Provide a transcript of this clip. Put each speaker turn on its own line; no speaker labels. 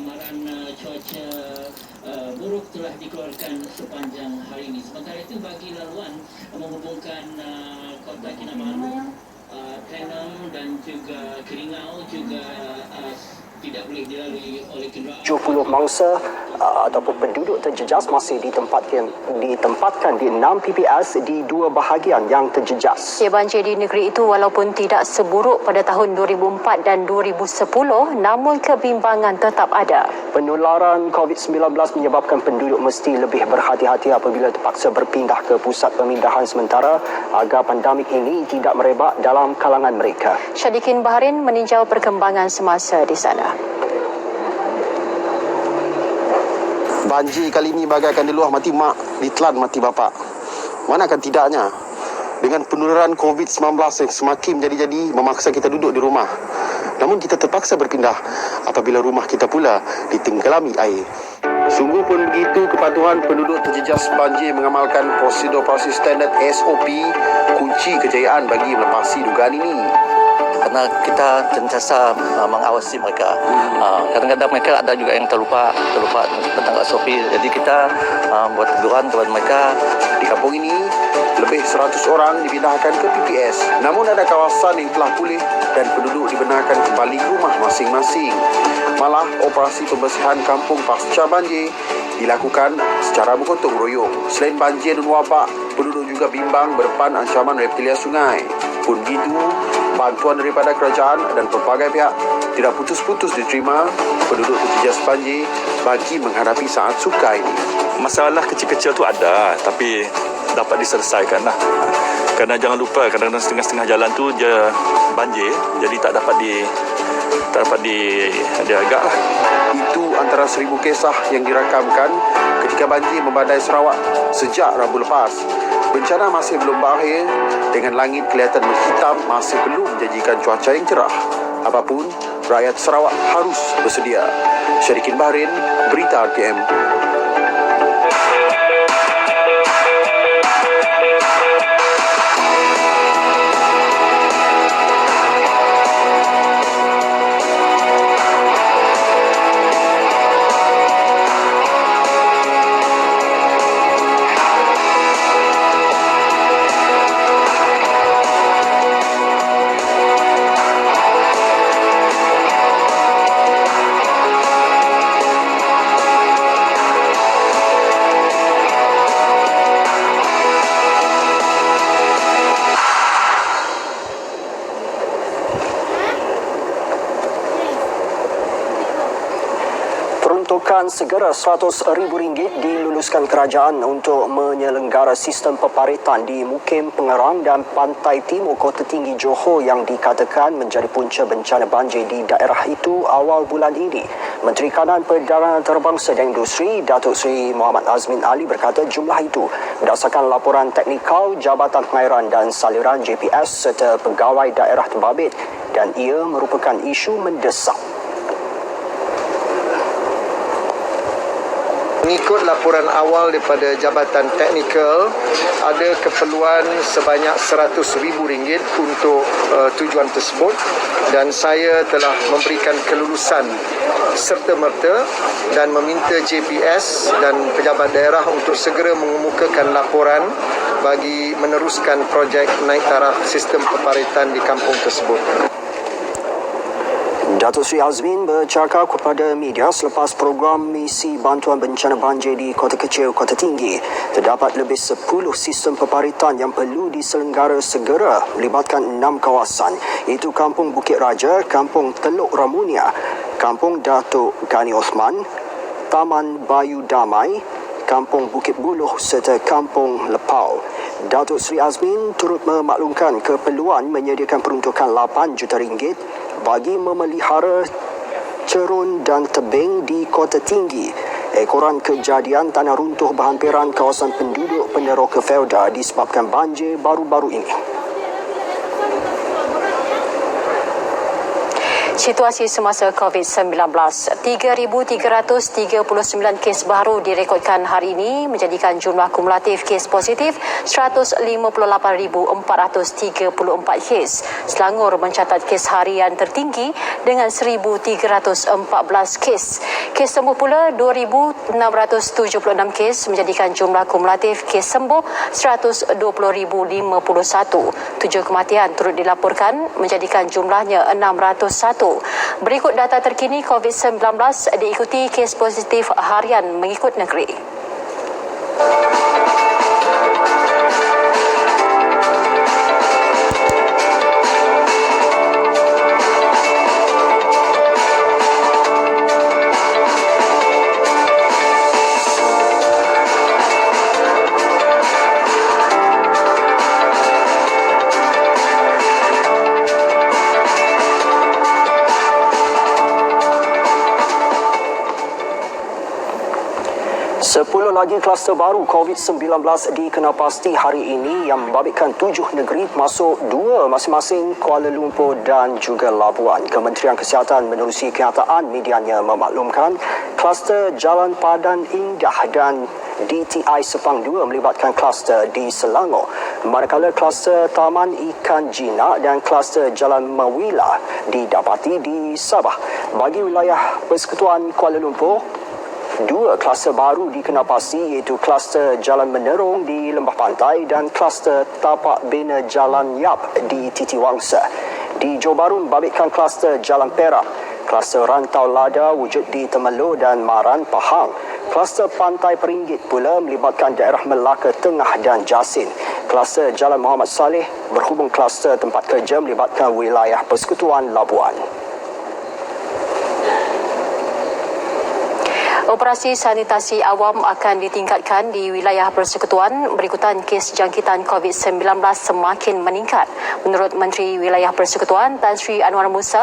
amaran cuaca buruk telah dikeluarkan sepanjang hari ini. Sementara itu bagi laluan menghubungkan Kota Kinabalu, Klenam dan juga Kiringau juga tidak boleh dilalui oleh kenderaan.
70 mangsa ataupun penduduk terjejas masih ditempatkan di 6 PPS di dua bahagian yang terjejas.
Ya, banjir di negeri itu walaupun tidak seburuk pada tahun 2004 dan 2010, namun kebimbangan tetap ada.
Penularan COVID-19 menyebabkan penduduk mesti lebih berhati-hati apabila terpaksa berpindah ke pusat pemindahan sementara agar pandemik ini tidak merebak dalam kalangan mereka.
Syadikin Baharin meninjau perkembangan semasa di sana.
Banjir kali ini bagaikan diluah mati mak, ditelan mati bapa. Manakah tidaknya? Dengan penularan COVID-19 yang semakin menjadi-jadi memaksa kita duduk di rumah. Namun kita terpaksa berpindah apabila rumah kita pula ditenggelami air. Sungguh pun begitu, kepatuhan penduduk terjejas banjir mengamalkan prosedur operasi standard SOP kunci kejayaan bagi melepasi dugaan ini.
Kerana kita sentiasa mengawasi mereka. Kadang-kadang mereka ada juga yang terlupa tentang SOP. Jadi kita buat teguran kepada mereka.
Di kampung ini, lebih 100 orang dipindahkan ke PPS. Namun ada kawasan yang telah pulih dan penduduk dibenarkan kembali ke rumah masing-masing. Malah, operasi pembersihan kampung pasca banjir dilakukan secara bergotong royong. Selain banjir dan wabak, penduduk juga bimbang berdepan ancaman reptilia sungai. Pun begitu, bantuan daripada kerajaan dan pelbagai pihak tidak putus-putus diterima penduduk terjejas banjir bagi menghadapi saat sukar ini.
Masalah kecil-kecil tu ada, tapi dapat diselesaikan lah. Kerana jangan lupa, kadang-kadang setengah-setengah jalan tu je banjir, jadi tak dapat diagak lah.
Itu antara 1000 kisah yang dirakamkan ketika banjir membadai Sarawak sejak Rabu lepas. Bencana masih belum berakhir, dengan langit kelihatan menghitam masih belum menjanjikan cuaca yang cerah. Apapun, rakyat Sarawak harus bersedia. Syadikin Baharin, Berita RTM.
Peruntukan segera RM100,000 diluluskan kerajaan untuk menyelenggara sistem peparitan di Mukim Pengerang dan Pantai Timur Kota Tinggi Johor yang dikatakan menjadi punca bencana banjir di daerah itu awal bulan ini. Menteri Kanan Perdagangan Antarabangsa dan Industri Datuk Seri Muhammad Azmin Ali berkata jumlah itu berdasarkan laporan teknikal Jabatan Pengairan dan Saliran JPS serta pegawai daerah terbabit dan ia merupakan isu mendesak.
Mengikut laporan awal daripada Jabatan Teknikal, ada keperluan sebanyak RM100,000 untuk tujuan tersebut dan saya telah memberikan kelulusan serta-merta dan meminta JPS dan pejabat daerah untuk segera mengemukakan laporan bagi meneruskan projek naik taraf sistem peparitan di kampung tersebut.
Datuk Seri Azmin bercakap kepada media selepas program misi bantuan bencana banjir di Kota Kecil Kota Tinggi. Terdapat lebih 10 sistem peparitan yang perlu diselenggara segera melibatkan 6 kawasan iaitu Kampung Bukit Raja, Kampung Teluk Ramunia, Kampung Datuk Gani Osman, Taman Bayu Damai, Kampung Bukit Buluh serta Kampung Lepau. Datuk Seri Azmin turut memaklumkan keperluan menyediakan peruntukan RM8 juta bagi memelihara cerun dan tebing di Kota Tinggi. Ekoran kejadian tanah runtuh berhampiran kawasan penduduk Penderoka Felda disebabkan banjir baru-baru ini.
Situasi semasa COVID-19, 3,339 kes baru direkodkan hari ini menjadikan jumlah kumulatif kes positif 158,434 kes. Selangor mencatat kes harian tertinggi dengan 1,314 kes. Kes sembuh pula 2,676 kes menjadikan jumlah kumulatif kes sembuh 120,051. 7 kematian turut dilaporkan menjadikan jumlahnya 601. Berikut data terkini COVID-19 diikuti kes positif harian mengikut negeri.
Sepuluh lagi kluster baru COVID-19 dikenalpasti hari ini yang membabitkan 7 negeri termasuk 2 masing-masing Kuala Lumpur dan juga Labuan. Kementerian Kesihatan menerusi kenyataan medianya memaklumkan kluster Jalan Padan Indah dan DTI Sepang 2 melibatkan kluster di Selangor. Manakala kluster Taman Ikan Jinak dan kluster Jalan Mawila didapati di Sabah. Bagi wilayah Persekutuan Kuala Lumpur, 2 kluster baru dikenalpasti iaitu kluster Jalan Menerong di Lembah Pantai dan kluster Tapak Bina Jalan Yap di Titiwangsa. Di Johor Bahru membabitkan kluster Jalan Perak. Kluster Rantau Lada wujud di Temerloh dan Maran Pahang. Kluster Pantai Peringgit pula melibatkan daerah Melaka Tengah dan Jasin. Kluster Jalan Muhammad Saleh berhubung kluster tempat kerja melibatkan wilayah Persekutuan Labuan.
Operasi sanitasi awam akan ditingkatkan di wilayah Persekutuan berikutan kes jangkitan COVID-19 semakin meningkat. Menurut Menteri Wilayah Persekutuan Tan Sri Anwar Musa,